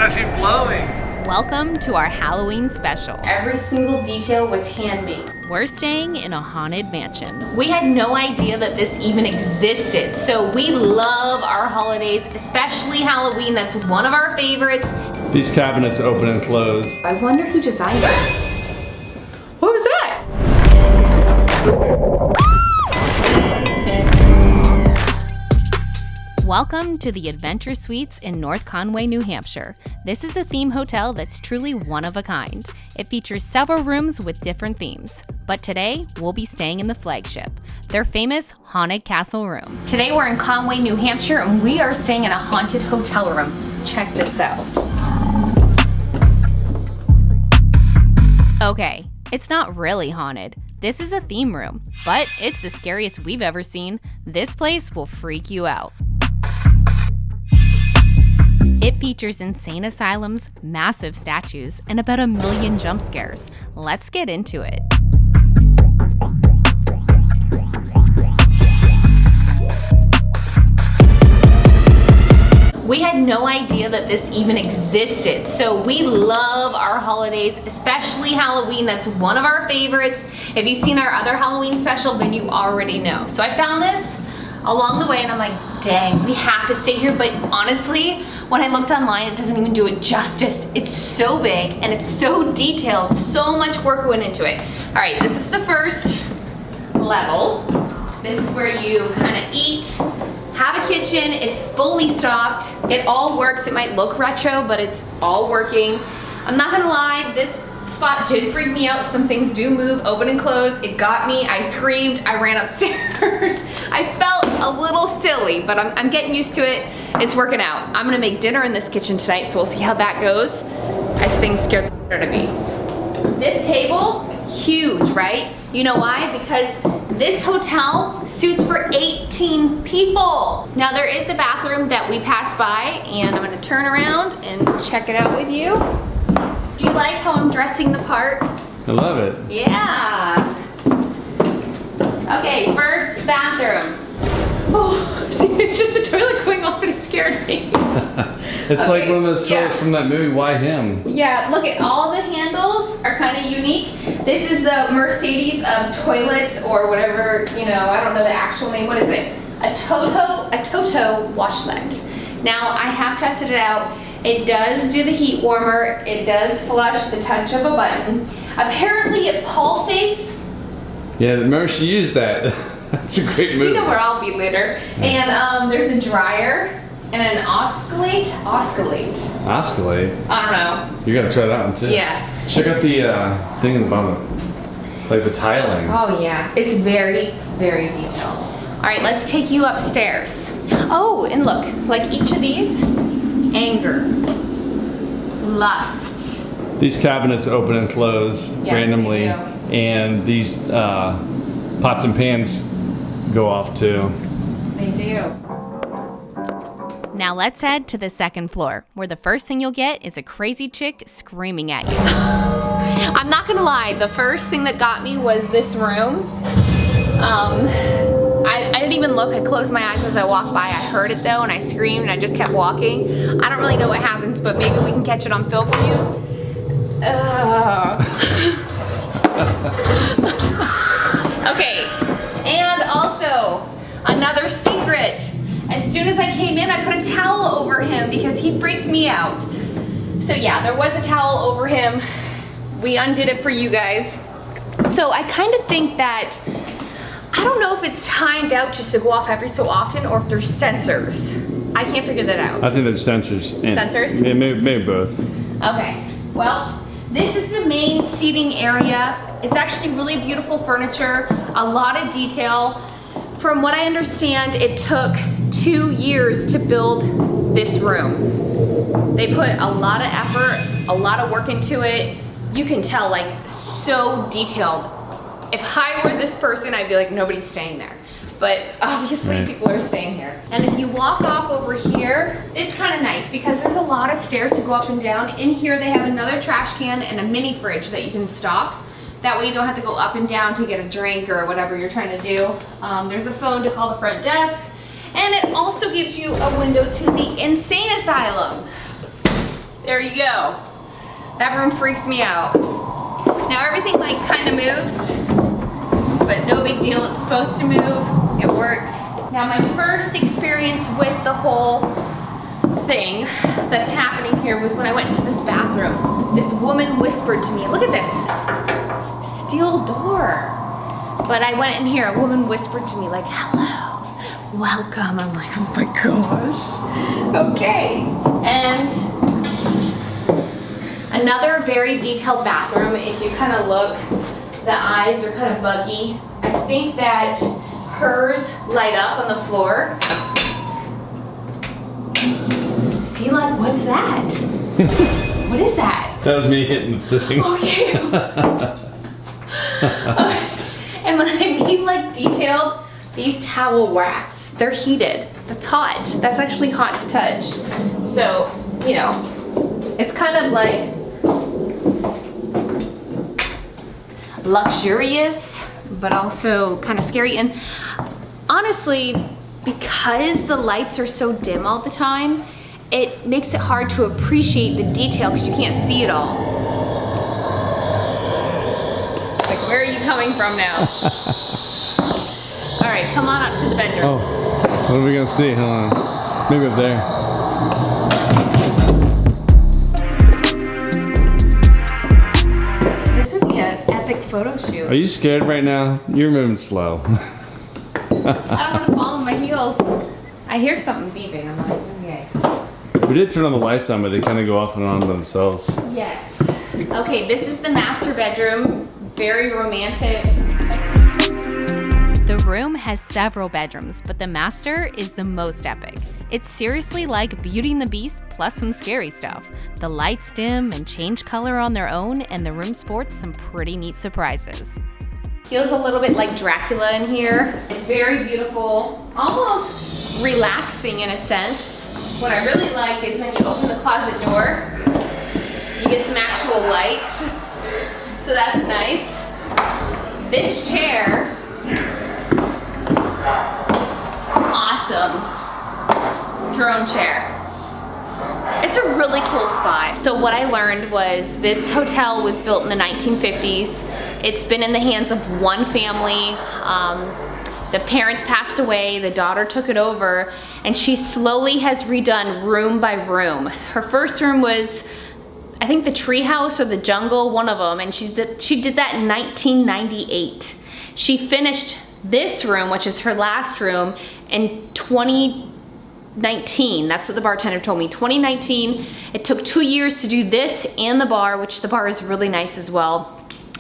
how she's blowing. Welcome to our Halloween special. Every single detail was handmade. We're staying in a haunted mansion. We had no idea that this even existed. So we love our holidays, especially Halloween. That's one of our favorites. These cabinets open and close. I wonder who designed it. What was that? Welcome to the Adventure Suites in North Conway, New Hampshire. This is a theme hotel that's truly one of a kind. It features several rooms with different themes. But today, we'll be staying in the flagship, their famous haunted castle room. Today we're in Conway, New Hampshire, and we are staying in a haunted hotel room. Check this out. Okay, it's not really haunted. This is a theme room, but it's the scariest we've ever seen. This place will freak you out. It features insane asylums, massive statues, and about 1 million jump scares. Let's get into it. We had no idea that this even existed. So we love our holidays, especially Halloween. That's one of our favorites. If you've seen our other Halloween special, then you already know. So I found this along the way and I'm like, dang, we have to stay here. But honestly, when I looked online, it doesn't even do it justice. It's so big and it's so detailed. So much work went into it. All right, this is the first level. This is where you kind of eat, have a kitchen. It's fully stocked. It all works. It might look retro, but it's all working. I'm not gonna lie, this spot did freak me out. Some things do move, open and close. It got me. I screamed. I ran upstairs. I felt a little silly, but I'm getting used to it. It's working out. I'm gonna make dinner in this kitchen tonight, so we'll see how that goes. This thing scared the shit out of me. This table, huge, right? You know why? Because this hotel suits for 18 people. Now there is a bathroom that we passed by, and I'm gonna turn around and check it out with you. Do you like how I'm dressing the part? I love it. Yeah. Okay, first bathroom. Oh, see, it's just a toilet going off and it scared me. It's okay, like one of those toilets from that movie, Why Him? Yeah, look at all the handles are kind of unique. This is the Mercedes of toilets or whatever, you know, I don't know the actual name. What is it? A Toto washlet. Now, I have tested it out. It does do the heat warmer. It does flush the touch of a button. Apparently it pulsates. Yeah, remember she used that. That's a great movie. You know where I'll be later. And there's a dryer and an oscillate. Oscillate? I don't know. You gotta try that one too. Yeah. Check out the thing in the bottom. Like the tiling. Oh yeah, it's very, very detailed. All right, let's take you upstairs. Oh, and look, like each of these, anger, lust. These cabinets open and close randomly, and these pots and pans go off too. They do. Now let's head to the second floor, where the first thing you'll get is a crazy chick screaming at you. I'm not gonna lie, the first thing that got me was this room. I didn't even look. I closed my eyes as I walked by. I heard it though, and I screamed, and I just kept walking. I don't really know what happens, but maybe we can catch it on film for you. Okay, and also another secret. As soon as I came in, I put a towel over him because he freaks me out. So yeah, there was a towel over him. We undid it for you guys. So I kind of think that, I don't know if it's timed out just to go off every so often or if there's sensors. I can't figure that out. I think there's sensors. Sensors? Yeah, maybe both. Okay, well, this is the main seating area. It's actually really beautiful furniture, a lot of detail. From what I understand, it took 2 years to build this room. They put a lot of effort, a lot of work into it. You can tell, like, so detailed. If I were this person, I'd be like, nobody's staying there. But obviously people are staying here. And if you walk off over here, it's kind of nice because there's a lot of stairs to go up and down. In here they have another trash can and a mini fridge that you can stock. That way you don't have to go up and down to get a drink or whatever you're trying to do. There's a phone to call the front desk. And it also gives you a window to the insane asylum. There you go. That room freaks me out. Now everything like kind of moves, but no big deal, it's supposed to move, it works. Now my first experience with the whole thing that's happening here was when I went into this bathroom. This woman whispered to me, look at this, steel door. But I went in here, a woman whispered to me like, hello, welcome. I'm like, oh my gosh, okay. And another very detailed bathroom. If you kind of look, the eyes are kind of buggy. I think that hers light up on the floor. See, like, what's that? What is that? That was me hitting the thing. Okay. And when I mean like detailed, these towel racks, they're heated. That's hot. That's actually hot to touch. So, you know, it's kind of like luxurious, but also kind of scary. And honestly, because the lights are so dim all the time, it makes it hard to appreciate the detail because you can't see it all. Like, where are you coming from now? All right, come on up to the bedroom. Oh, what are we gonna see? Hold on. Maybe up there. This would be an epic photo shoot. Are you scared right now? You're moving slow. I don't want to fall on my heels. I hear something beeping. I'm like, okay. We did turn on the lights on, but they kind of go off and on themselves. Yes. Okay, this is the master bedroom. Very romantic. The room has several bedrooms, but the master is the most epic. It's seriously like Beauty and the Beast plus some scary stuff. The lights dim and change color on their own, and the room sports some pretty neat surprises. Feels a little bit like Dracula in here. It's very beautiful, almost relaxing in a sense. What I really like is when you open the closet door, you get some actual light. So that's nice. This chair, awesome. Throne chair. It's a really cool spot. So what I learned was this hotel was built in the 1950s. It's been in the hands of one family. The parents passed away, the daughter took it over, and she slowly has redone room by room. Her first room was, I think, the tree house or the jungle, one of them, and she did that in 1998. She finished this room, which is her last room, in 2019. That's what the bartender told me, 2019. It took 2 years to do this and the bar, which the bar is really nice as well.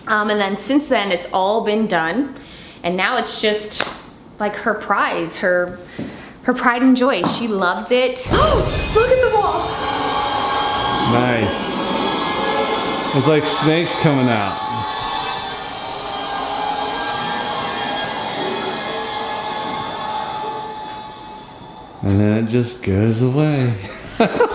And then since then, it's all been done. And now it's just like her prize, her pride and joy. She loves it. Oh, look at the wall. Nice. It's like snakes coming out. And then it just goes away.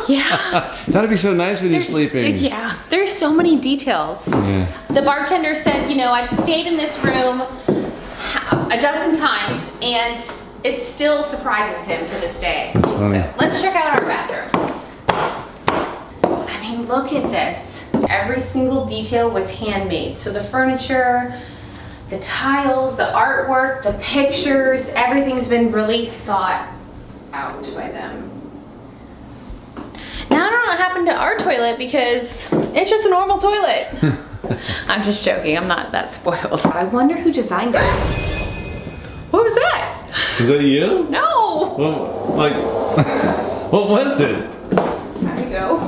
Yeah. That'd be so nice when you're sleeping. Yeah, there's so many details. Yeah. The bartender said, you know, I've stayed in this room a dozen times and it still surprises him to this day. That's funny. So let's check out our bathroom. I mean, look at this. Every single detail was handmade. So the furniture, the tiles, the artwork, the pictures, everything's been really thought out by them. Now I don't know what happened to our toilet because it's just a normal toilet. I'm just joking, I'm not that spoiled. I wonder who designed it. What was that? Is that you? No! Well, like, what was it? There we go.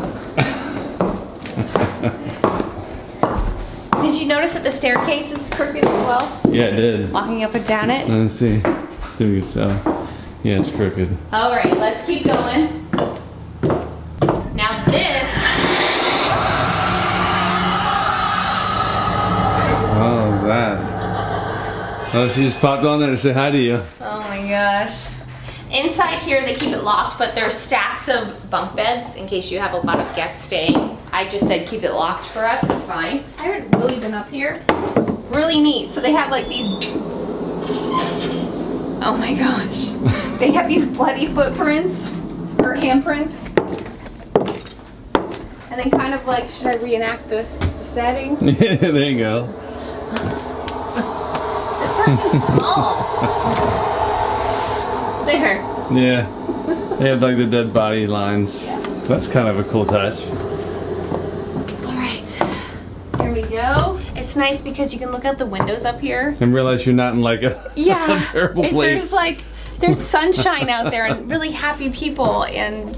Did you notice that the staircase is crooked as well? Yeah, it did. Walking up and down it? Let's see. See if we can tell. Yeah, it's crooked. All right, let's keep going. Now this. Oh, that. Oh, she just popped on there to say hi to you. Oh my gosh. Inside here they keep it locked, but there's stacks of bunk beds in case you have a lot of guests staying. I just said keep it locked for us, it's fine. I haven't really been up here. Really neat. So they have like these, oh my gosh. They have these bloody footprints, or handprints. And then kind of like, should I reenact the setting? There you go. This person's small. There. Yeah. They have like the dead body lines. Yeah. That's kind of a cool touch. All right. Here we go. It's nice because you can look out the windows up here. And realize you're not in like a, a terrible place. There's sunshine out there and really happy people, and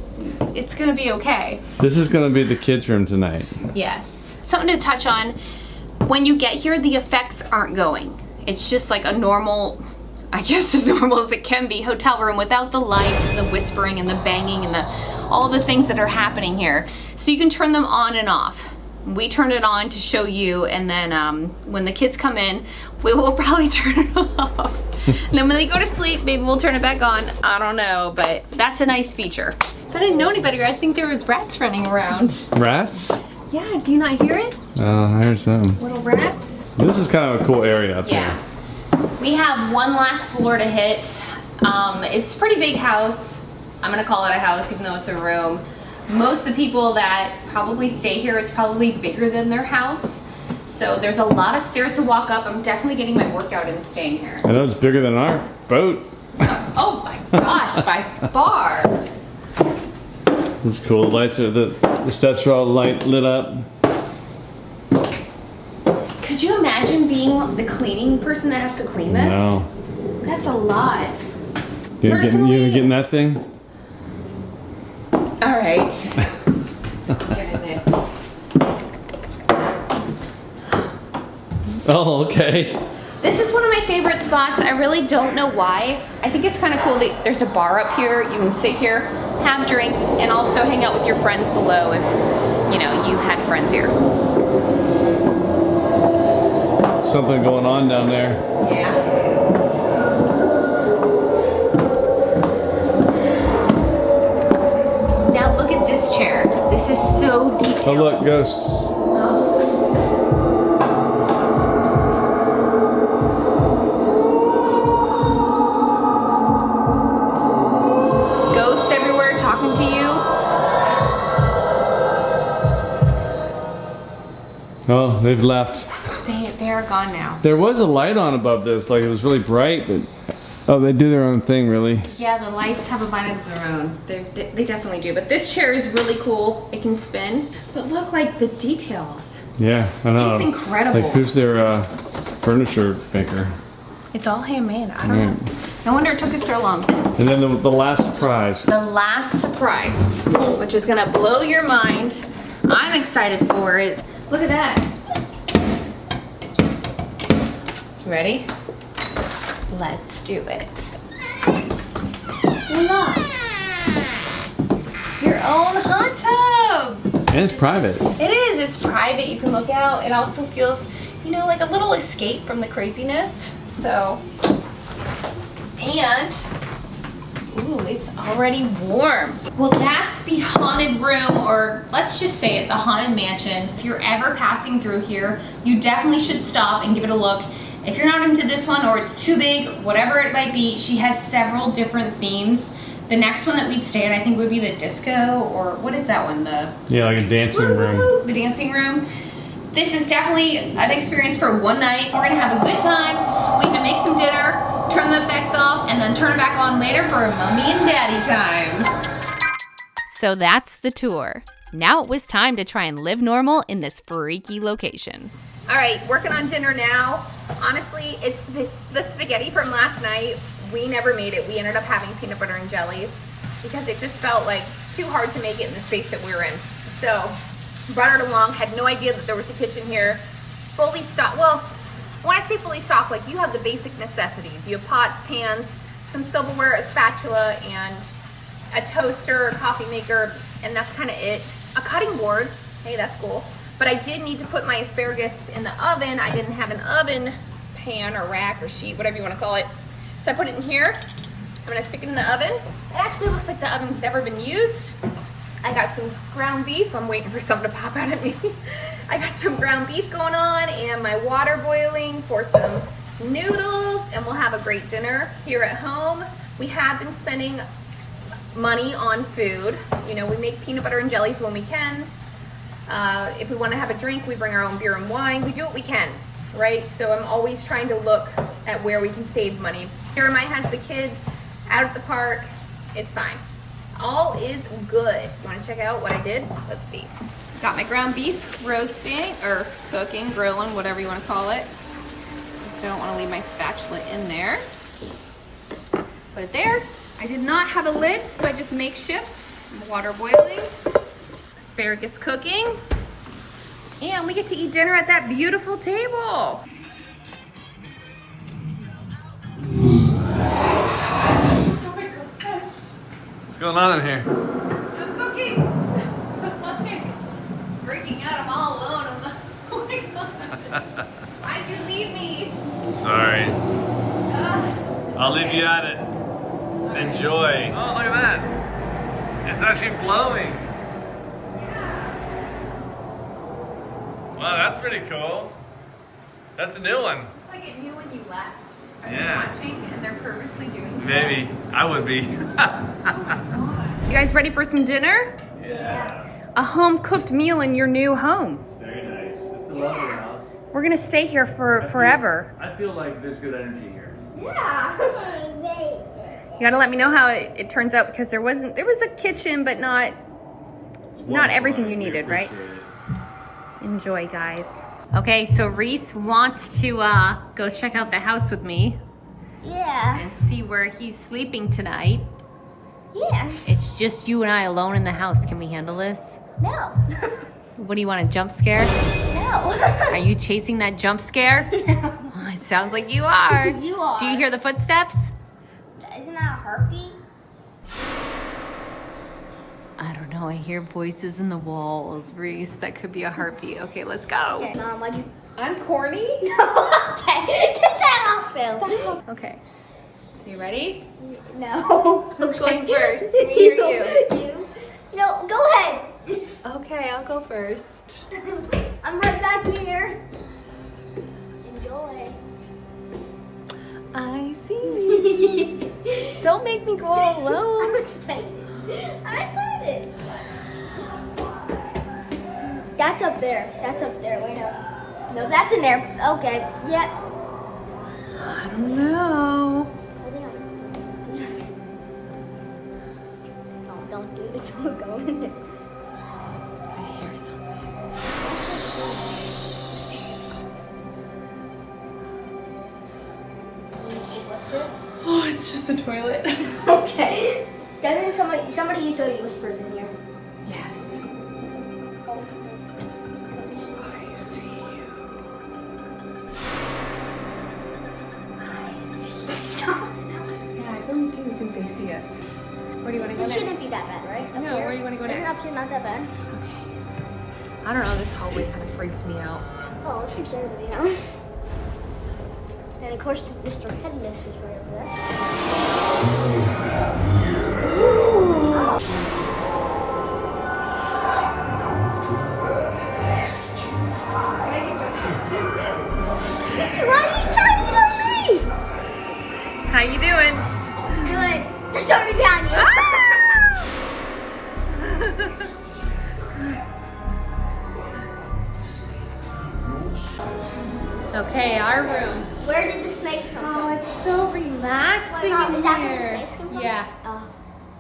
it's gonna be okay. This is gonna be the kids' room tonight. Yes. Something to touch on. When you get here, the effects aren't going. It's just like a normal, I guess as normal as it can be, hotel room without the lights, the whispering and the banging and all the things that are happening here. So you can turn them on and off. We turn it on to show you, and then when the kids come in, we will probably turn it off. And then when they go to sleep, maybe we'll turn it back on. I don't know, but that's a nice feature. If I didn't know any better, I think there was rats running around. Rats? Yeah, do you not hear it? Oh, I heard some. Little rats? This is kind of a cool area up here. We have one last floor to hit. It's a pretty big house. I'm gonna call it a house even though it's a room. Most of the people that probably stay here, it's probably bigger than their house. So there's a lot of stairs to walk up. I'm definitely getting my workout in staying here. I know it's bigger than our boat. Oh my gosh, by far. It's cool. The lights are the steps are all lit up. Could you imagine being the cleaning person that has to clean this? No. That's a lot. You gonna get in that thing? All right. Get in there. Oh, okay. This is one of my favorite spots. I really don't know why. I think it's kind of cool that there's a bar up here. You can sit here, have drinks, and also hang out with your friends below if, you know, you had friends here. Something going on down there. Yeah. Now look at this chair. This is so detailed. Oh look, ghosts. Ghosts everywhere talking to you. Oh, they've left. They're gone now. There was a light on above this, like it was really bright, but oh, they do their own thing, really. Yeah, the lights have a mind of their own. They definitely do. But this chair is really cool. It can spin. But look, like the details. Yeah, I know. It's incredible. Like who's their furniture maker? It's all handmade. I don't know. No wonder it took us so long. And then the last surprise. The last surprise, which is gonna blow your mind. I'm excited for it. Look at that. Ready? Let's do it. Look. Your own hot tub. And it's private. It is. It's private. You can look out. It also feels, you know, like a little escape from the craziness. So, and, ooh, it's already warm. Well, that's the haunted room, or let's just say it, the haunted mansion. If you're ever passing through here, you definitely should stop and give it a look. If you're not into this one or it's too big, whatever it might be, she has several different themes. The next one that we'd stay at, I think, would be the disco, or what is that one? Yeah, like a dancing room. The dancing room. This is definitely an experience for one night. We're gonna have a good time. We can make some dinner, turn the effects off, and then turn it back on later for mommy and daddy time. So that's the tour. Now it was time to try and live normal in this freaky location. All right, working on dinner now. Honestly, it's the spaghetti from last night. We never made it. We ended up having peanut butter and jellies because it just felt like too hard to make it in the space that we were in. So, brought it along, had no idea that there was a kitchen here. Fully stocked. Well, when I say fully stocked, like you have the basic necessities. You have pots, pans, some silverware, a spatula, and a toaster, a coffee maker, and that's kind of it. A cutting board. Hey, that's cool. But I did need to put my asparagus in the oven. I didn't have an oven pan or rack or sheet, whatever you want to call it. So I put it in here. I'm gonna stick it in the oven. It actually looks like the oven's never been used. I got some ground beef. I'm waiting for something to pop out at me. I got some ground beef going on and my water boiling for some noodles, and we'll have a great dinner here at home. We have been spending money on food. You know, we make peanut butter and jellies when we can. If we want to have a drink, we bring our own beer and wine. We do what we can, right? So I'm always trying to look at where we can save money. Jeremiah has the kids out at the park. It's fine. All is good. You want to check out what I did? Let's see. Got my ground beef roasting or cooking, grilling, whatever you want to call it. Don't want to leave my spatula in there. Put it there. I did not have a lid, so I just makeshift. Water boiling. Asparagus cooking. And we get to eat dinner at that beautiful table. What's going on in here? I'm cooking. Freaking out. I'm all alone. I'm like, oh my god. Why'd you leave me? Sorry. I'll leave you at it. Enjoy. Oh, look at that. It's actually blowing. Yeah. Wow, that's pretty cool. That's a new one. It's like it knew when you left. Are they Yeah. watching and they're purposely doing stuff? Maybe. I would be. You guys ready for some dinner? Yeah. A home-cooked meal in your new home. It's very nice. It's a lovely house. We're gonna stay here for forever. I feel like there's good energy here. Yeah. You gotta let me know how it turns out because there was a kitchen, but not everything you needed, right? Enjoy, guys. Okay, so Reese wants to go check out the house with me. Yeah. And see where he's sleeping tonight. Yeah. It's just you and I alone in the house. Can we handle this? No. What do you want, a jump scare? No. Are you chasing that jump scare? No. It sounds like you are. You are. Do you hear the footsteps? Isn't that a heartbeat? I don't know. I hear voices in the walls, Reese. That could be a heartbeat. Okay, let's go. Okay, Mom, why'd you... I'm corny. No, okay. Get that off film. Stop. Okay. You ready? No. Who's going first? Me or you? You. No, go ahead. Okay, I'll go first. I'm right back here. Enjoy. I see. Don't make me go all alone. I'm excited. I'm excited. That's up there. That's up there. Wait up. No, that's in there. Okay. Yep. I don't know. Oh, don't do it. Don't go in there. I hear something. Oh, it's just the toilet. Okay. Doesn't somebody usually whispers in here? Yes. Oh. I see you. Stop. Yeah, I really do think they see us. Where do you want to go This next? shouldn't be that bad, right? Up No, here? where do you want to go Isn't next? up here not that bad? Okay. I don't know, this hallway kind of freaks me out. Oh, it freaks everybody out. And of course, Mr. Headmistress is right over there. Why are you shining on me? How you doing? Good. They're starting behind you. Okay, our room. Where did the snakes come from? Oh, it's so relaxing Why not? in Is that where the here. snakes come from? Yeah, Oh,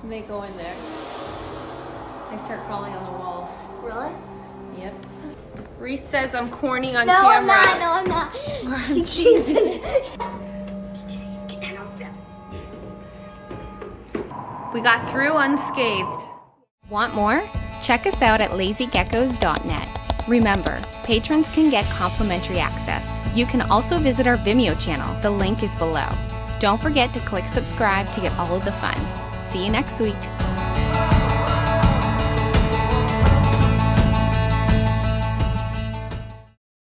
they go in there. They start crawling on the walls. really? Yep. Reese says I'm corny on No, camera. I'm not. No, I'm not. I'm cheesing. Get that off film. We got through unscathed. Want more? Check us out at lazygeckos.net. Remember, patrons can get complimentary access. You can also visit our Vimeo channel. The link is below. Don't forget to click subscribe to get all of the fun. See you next week.